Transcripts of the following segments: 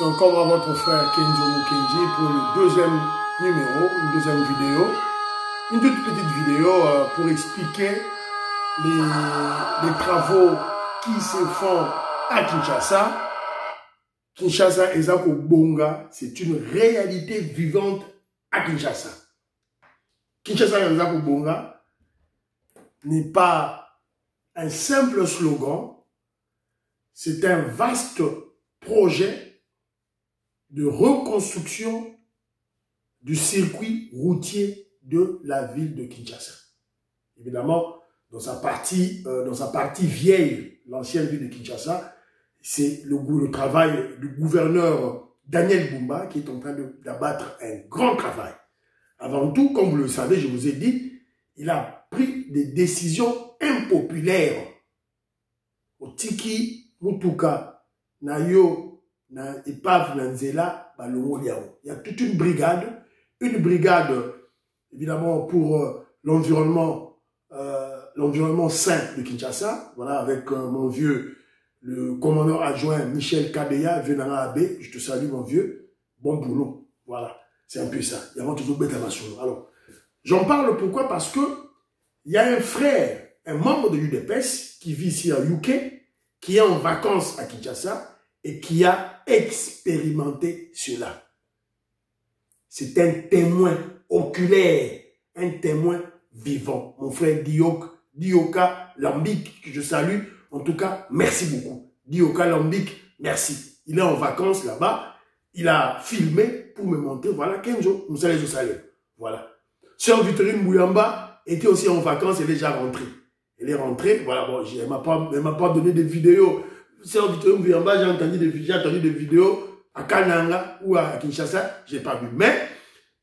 C'est encore moi, votre frère Kenzo Mukenji pour le deuxième numéro, une deuxième vidéo. Une toute petite vidéo pour expliquer les travaux qui se font à Kinshasa. Kinshasa et Zako Bonga, c'est une réalité vivante à Kinshasa. Kinshasa et Zako Bonga n'est pas un simple slogan, c'est un vaste projet de reconstruction du circuit routier de la ville de Kinshasa. Évidemment, dans sa partie vieille, l'ancienne ville de Kinshasa, c'est le travail du gouverneur Daniel Bumba qui est en train d'abattre un grand travail. Avant tout, comme vous le savez, je vous ai dit, il a pris des décisions impopulaires. Otiki, Mutuka, Nayo, na épave Nanzela, il y a toute une brigade évidemment pour l'environnement sain de Kinshasa, voilà, avec mon vieux, le commandant adjoint Michel Kadeya, Venara Abbé, je te salue mon vieux, bon boulot, voilà, c'est un peu ça, il y a toujours bête à ma source. Alors, j'en parle pourquoi? Parce que il y a un frère, un membre de l'UDPS qui vit ici à UK, qui est en vacances à Kinshasa, et qui a expérimenté cela. C'est un témoin oculaire, un témoin vivant. Mon frère Dioka Lambik, que je salue, en tout cas, merci beaucoup. Dioka Lambik, merci. Il est en vacances là-bas, il a filmé pour me montrer, voilà, Kenzo, nous allons au salaire. Voilà. Sœur Victorine Mouyamba était aussi en vacances, elle est déjà rentrée. Elle est rentrée, voilà, bon, elle m'a pas donné des vidéos. Sœur Victorine Mouyamba, j'ai entendu des vidéos à Kananga ou à Kinshasa, j'ai pas vu. Mais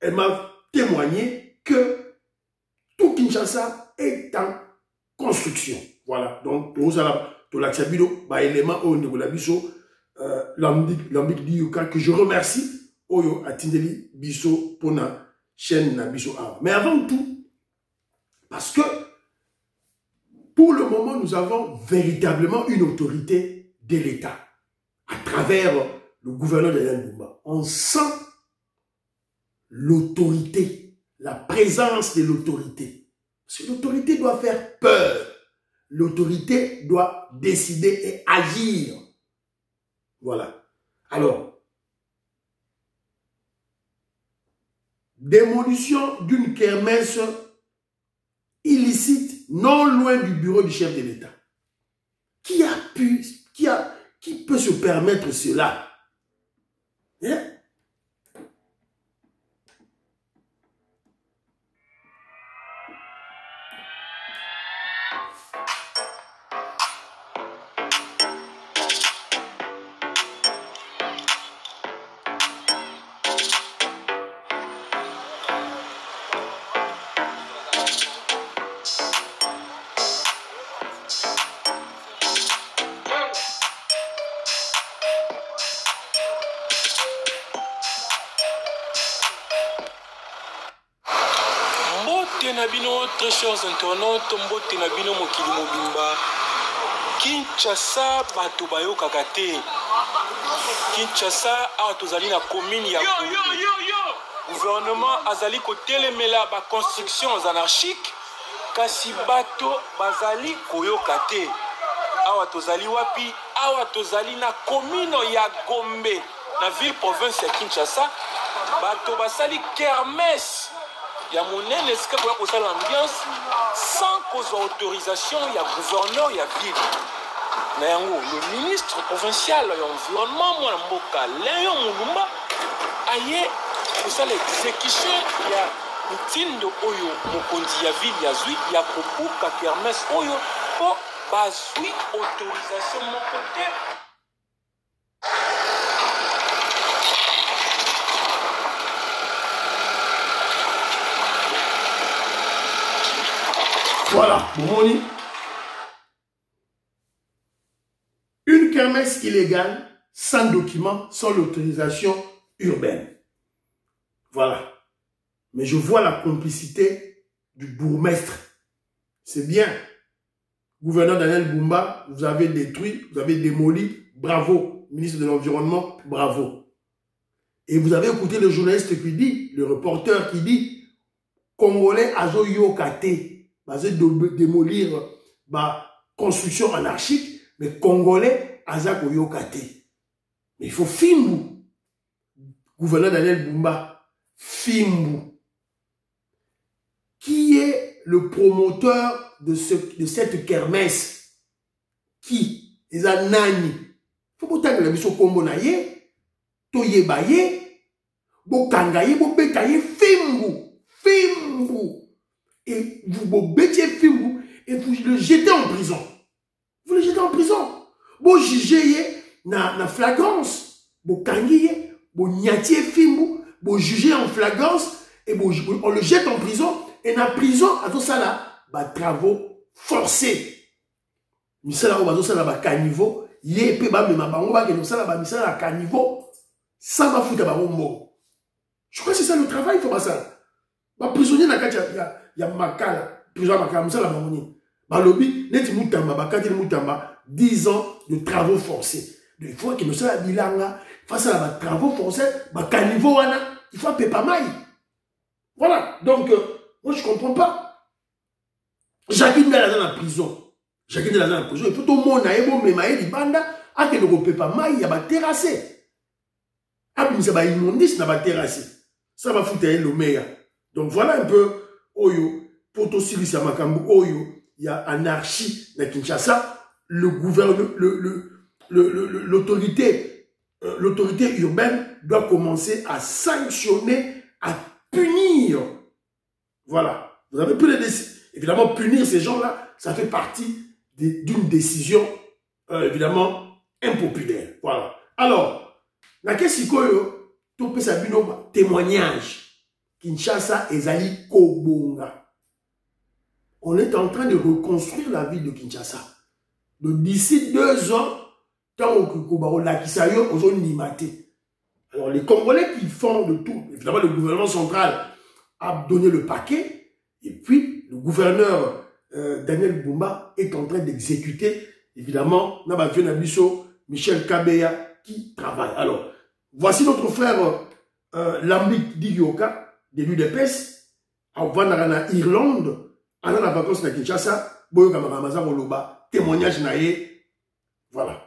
elle m'a témoigné que tout Kinshasa est en construction. Voilà. Donc, tout l'accès-bido, élément au niveau de la biso, Lambik Dioka, que je remercie, Oyo Atindeli Biso pour la chaîne Biso A. Mais avant tout, parce que pour le moment, nous avons véritablement une autorité de l'État à travers le gouverneur de Daniel Bumba. On sent l'autorité, la présence de l'autorité. Parce que l'autorité doit faire peur. L'autorité doit décider et agir. Voilà. Alors, démolition d'une kermesse illicite non loin du bureau du chef de l'État. Qui peut se permettre cela? Hein? Très chers internautes, mbote na bino mokili mobimba. Kinshasa bato bayokaka te. Kinshasa awa tozali na commune ya gouvernement azali kotelemela ba constructions anarchiques kasi bato bazali koyoka te. Awa tozali wapi? Awa tozali na commune ya Gombe na ville province ya Kinshasa. Bato basali kermesse ya monene esika koya kosala ambiance sans kozwa autorisation ya gouverneur ya ville. Na yango le ministre provincial ya environnement mwana mboka Léon Mulumba aye kosala exécution ya mitindo oyo mokonzi ya ville ya zwi ya kobuka kermesse oyo po bazwi autorisation moko te. Voilà, bon, une kermesse illégale, sans document, sans l'autorisation urbaine. Voilà. Mais je vois la complicité du bourgmestre. C'est bien. Gouverneur Daniel Bumba, vous avez détruit, vous avez démoli, bravo. Ministre de l'Environnement, bravo. Et vous avez écouté le journaliste qui dit, le reporter qui dit, Congolais azo yokate, basé de démolir la construction anarchique, mais Congolais azo yokate. Mais il faut Fimbu, gouverneur Daniel Bumba, Fimbu, qui est le promoteur de cette kermesse, qui est un nani. Il faut que vous ayez Kombo na ye, toye baye, bo kangaye, bo betaye Fimbu. Fimbu. Et vous bêtiez Fimbu et vous le jetez en prison. Vous le jetez en prison. Vous jugez na flagrance. Vous kangez, vous nyatiez Fimbu, vous jugez en flagrance et on le jette en prison. Et dans la prison, à tout ça là, travaux forcés. Misala ou ça là, caniveau, yé pe ba mema bango ba que ça là, misala caniveau, ça va foutre ba mort. Je crois que c'est ça le travail, il faut pas ça. Ba prisonnier na kati ya makala, prison makala musala mamoni. Ba lobby neti mutamba ba kati mutamba 10 ans de travaux forcés. Il faut que nous ça bilanga face à la travaux forcés, ba caniveau wana, il faut pas mal. Voilà. Donc moi je comprends pas. Jacqueline est dans la prison. Jacqueline est dans la prison, il faut tout le monde na ebo memaye di banda a que ne peut pas mal, il y a ba terrassé. A bi ba immondice na ba terrassé. Ça va foutre le meilleur. Donc voilà un peu, Oyo, pour aussi Makambu, Oyo, il y a anarchie dans Kinshasa, le gouvernement, l'autorité urbaine doit commencer à sanctionner, à punir. Voilà. Vous avez pu les décider. Évidemment, punir ces gens-là, ça fait partie d'une décision, évidemment, impopulaire. Voilà. Alors, la question, tout peut s'abîmer témoignage. Kinshasa ezali Kobonga. On est en train de reconstruire la ville de Kinshasa. Donc d'ici 2 ans, tant que Kobaro Lakisayo, on nimate. Alors les Congolais qui font le tout, évidemment le gouvernement central a donné le paquet, et puis le gouverneur Daniel Bumba est en train d'exécuter, évidemment, Michel Kabeya qui travaille. Alors, voici notre frère Lambik Digioka, de l'UDPS, en Irlande, en la vacances à Kinshasa, Boyoka Maramasa Moloba, témoignage naïe, voilà.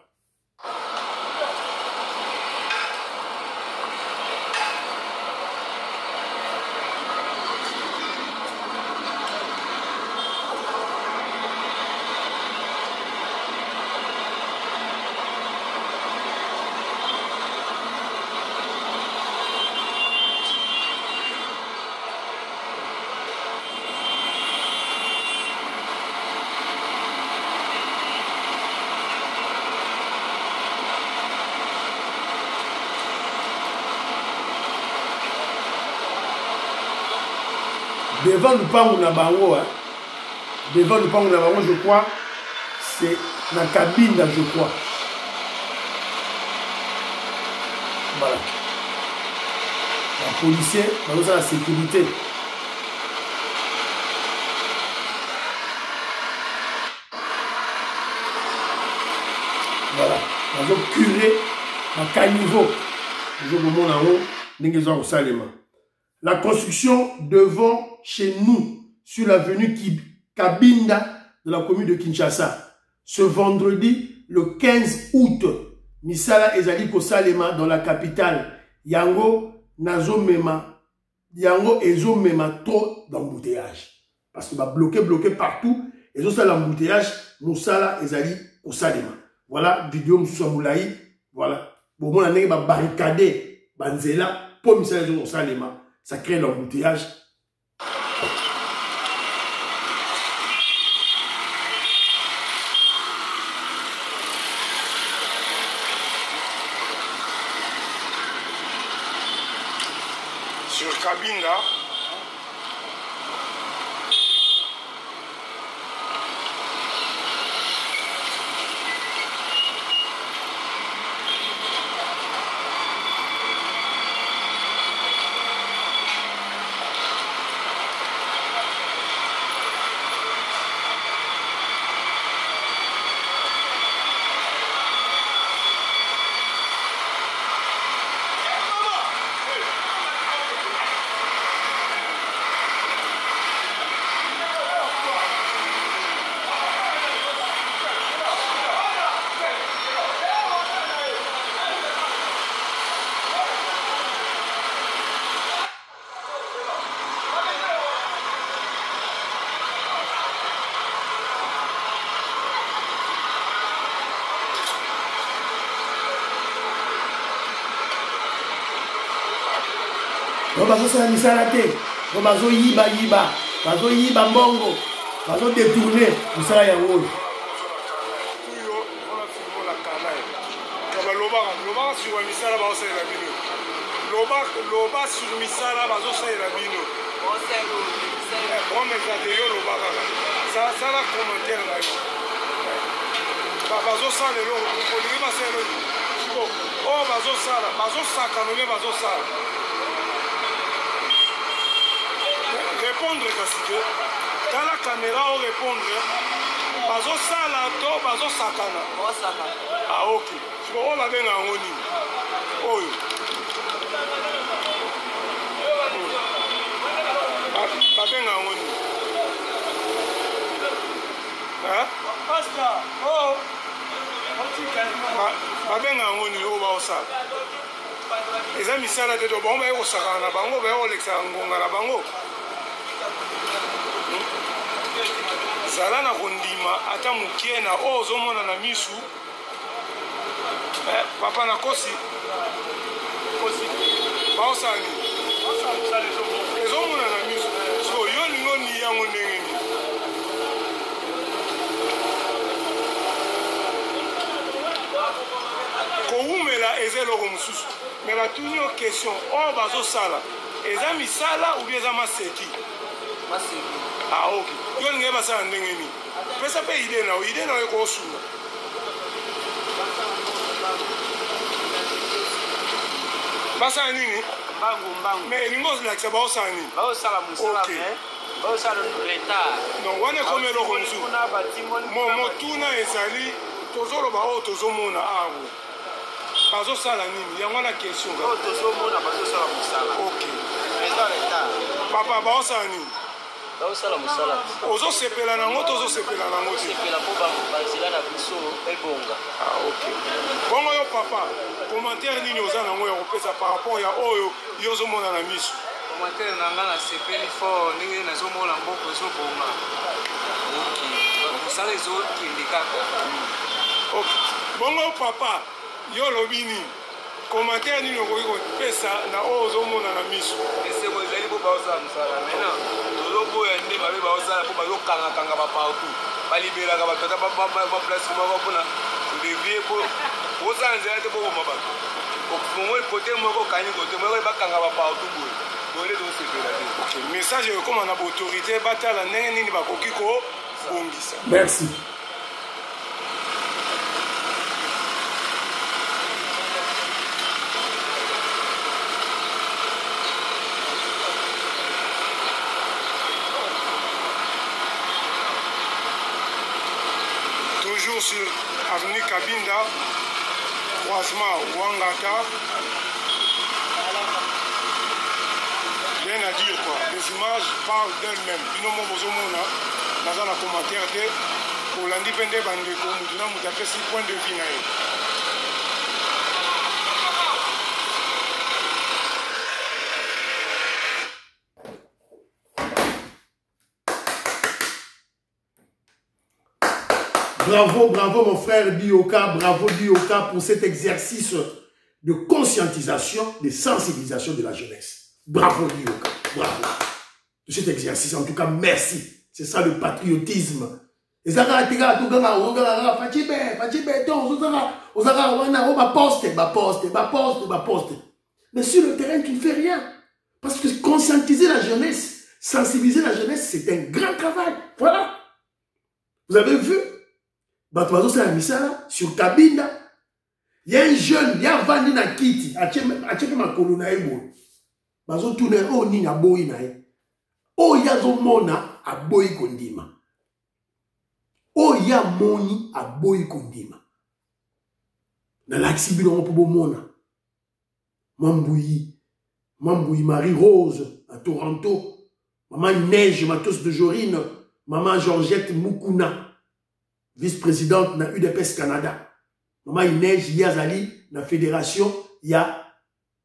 Devant le pan Nabango, hein. Devant le pan Nabango, je crois, c'est la cabine, là, je crois. Voilà. Un policier, dans la sécurité. Voilà. Dans un curé, un caniveau. Je vous montre en haut, n'engagez au Salema. La construction devant chez nous, sur l'avenue Kabinda de la commune de Kinshasa, ce vendredi, le 15 août, Misala Ezali Kosalema dans la capitale, Yango Nazomema, Yango Ezomema trop d'embouteillage. Parce que va bloquer partout, et ça l'embouteillage, Moussala Ezali Kosalema. Voilà, vidéo Moussa Moulaï, voilà. Bon, moi, on a barricadé, Banzela, pour Misala Ezali Kosalema. Ça crée l'embouteillage. Sur Kabinda, bazo sala misala te. Bazo yiba mbongo. Bazo détourner misala ya wolo. Loba sur misala ba osala bino. Loba sur misala ba osala bino. Comme ça de yo loba kaka. Ça la commentaire là. Ba osala lo ko li ba sala. Oh ba osala no ba osala. Répondre kasi que dans la caméra on répondre. Ba osala to ba osakana. Ah OK. Oh la benga ngoni. Oyo. Ba benga ngoni. Hein? Pastor. Oh. Ba benga ngoni o ba osala. Eza misala te do bomba e osaka na bango be o lexa ngonga na bango. Zala na kondima ata mukiena o zomona na misu. Papa na kosi baosani ezomona na miso so yo lingo ni yango ndenge ni koumela eza eloko mosusu me batuni yo question oyo bazosala eza misala ou bien eza maseki ok yo lingo basala ndenge ni pesa mpe ide na yo ekosula basala nini mbangu mais elingo ozolakisa baosala nini baosala mosala baosala retard donc wana ekomi eloko mosusu motuna ezali tozoloba oyo tozomona awo bazosala nini yango wana question oyo tozomona bazosala mosala ok eza retard papa baosala nini baosala mosala ozosepela nango tozosepela nango te sepela mpo bazela na biso ebonga ok bongo yo papa commentaire nini oza nango ya kopesa par rapport ya oyo yo ozomona na miso commentaire na nga nasepeli fort ndenge nazomona mboko ezobonga mosala ezokende kaka ok bongo yo papa yo olobi nini commentaire nini okoki kopesa na oyo ozomona na miso esengo ezali mpo baosala mosala mena tozoboya nde mabe baosala mpo bazokangakanga bapartout balibelaka bato ata baplace moko mpona odevie mpo osala nzela te bokoma bato ofungoli kote moko okanyi kote moko bakanga bapartout boye boye tozosepela te message ekoma na baautorité batala ndenge nini bakoki kobongisa merci. Toujours sur avenue Kabinda, croisement Wangata. Rien à dire quoi. Les images parlent d'elles-mêmes. Bino mo bozomona naza na commentaire te kolandi pende bandeko mutuna mutapesi point de vue na ye. Bravo, bravo mon frère Bioka, bravo Bioka pour cet exercice de conscientisation, de sensibilisation de la jeunesse. Bravo Bioka, bravo. De cet exercice, en tout cas, merci. C'est ça le patriotisme. Mais sur le terrain, tu ne fais rien. Parce que conscientiser la jeunesse, sensibiliser la jeunesse, c'est un grand travail. Voilà. Vous avez vu? Batoazo c'est la misala sur Kabinda. Il y a un jeune, il y a Vandi na kiti, a tchepe ma kolona ebo. Bazo tourner o ni na boy na e. O ya zo mona a boy kondima. O ya moni a boy kondima. Na l'axi bilongo po mona. Mambouyi Marie-Rose à Toronto. Maman Neige Matos de Jorine. Maman Georgette Mukuna. Vice-présidente na UDPS Canada. Maman Neige Yazali na fédération, il y a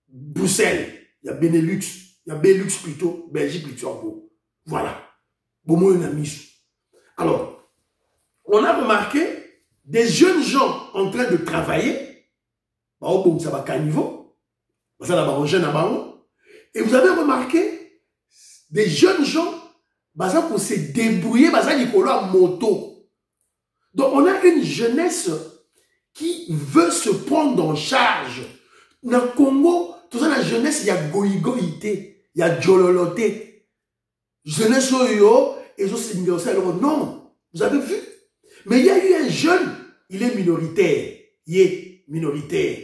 Bruxelles, il y a Benelux, il y a Belux plutôt, Belgique, Luxembourg. Voilà. Alors, on a remarqué des jeunes gens en train de travailler. Et vous avez remarqué, des jeunes gens, baza pour se débrouiller, baza Nicolas à moto. Donc on a une jeunesse qui veut se prendre en charge. Dans le Congo, tout ça, la jeunesse, il y a goïgoïté, il y a djololoté. Jeunesse, et non, vous avez vu? Mais il y a eu un jeune, il est minoritaire. Il est minoritaire.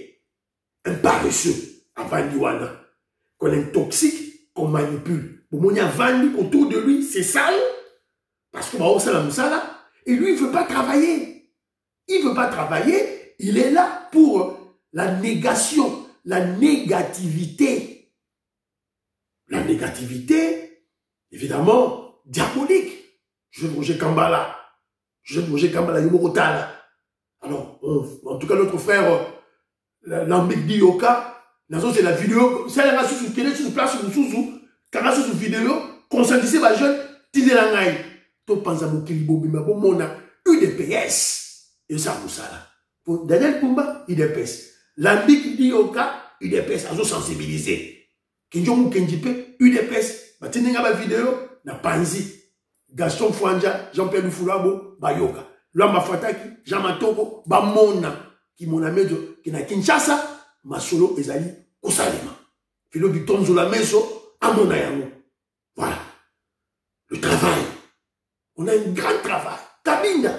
Un paresseux, avant Diwana. Qu'on est toxique, qu'on manipule. Bon, il y a vendu autour de lui, c'est sale. Parce que et lui, il ne veut pas travailler. Il ne veut pas travailler. Il est là pour la négation, la négativité. La négativité, évidemment, diabolique. Je vais Roger Kambala. Je vais Roger Kambala, Yomorotala. Alors, en tout cas, notre frère, Lambik Dioka, c'est la vidéo, c'est la race sur télé, sur place, sur sous, quand on sur vidéo, conscientiser les jeunes, tirer la ngaï. To pensa mokili bobima bo mona UDPS. Et ça pour ça là. Pour Daniel Kumba, UDPS. Lambik Dioka, UDPS, azo sensibiliser. Kinjomu Kenjipe, UDPS. Batinenga ba vidéo, na Panzi. Gaston Fouanja, Jean-Pierre Lufulabo, Bayoka. Lamba Fataki, Jean Matoko, Bamona. Qui mon ami qui na Kinshasa, Masolo ezali Kosalema. Philo du Tonzo la Meso, Amona Yango. Voilà. Le travail. On a un grand travail. Kabinda.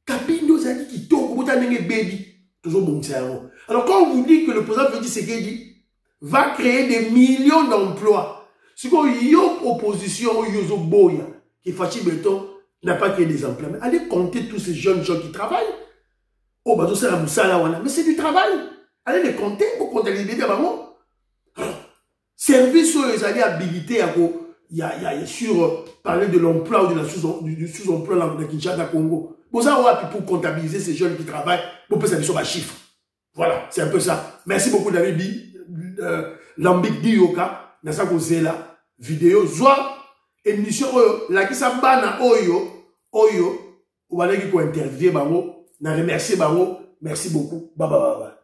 Kabinda zali qui toko, bota nenge baby. Toujours bon cerveau. Alors quand on vous dit que le président Félix Tshisekedi va créer des millions d'emplois, ce qu'on y a opposition, Yozo Boya, qui Fachi Béton n'a pas créé des emplois. Mais allez compter tous ces jeunes gens qui travaillent. Oh, bah, c'est la moussala, mais c'est du travail. Allez les compter pour comptabiliser d'abord. Alors, service aux habilités à il y a sur parler de l'emploi ou de du sous-emploi dans le Kinshasa, Congo. Bon, ça, on va pour comptabiliser ces jeunes qui travaillent, pour que ça soit un chiffre. Voilà, c'est un peu ça. Merci beaucoup, David Lambik Dioka, dans sa cause là, vidéo, soit émission, la qui s'abana, Oyo, on va aller pour interviewer, bango, na remercier, bango, merci beaucoup, bye bye bye.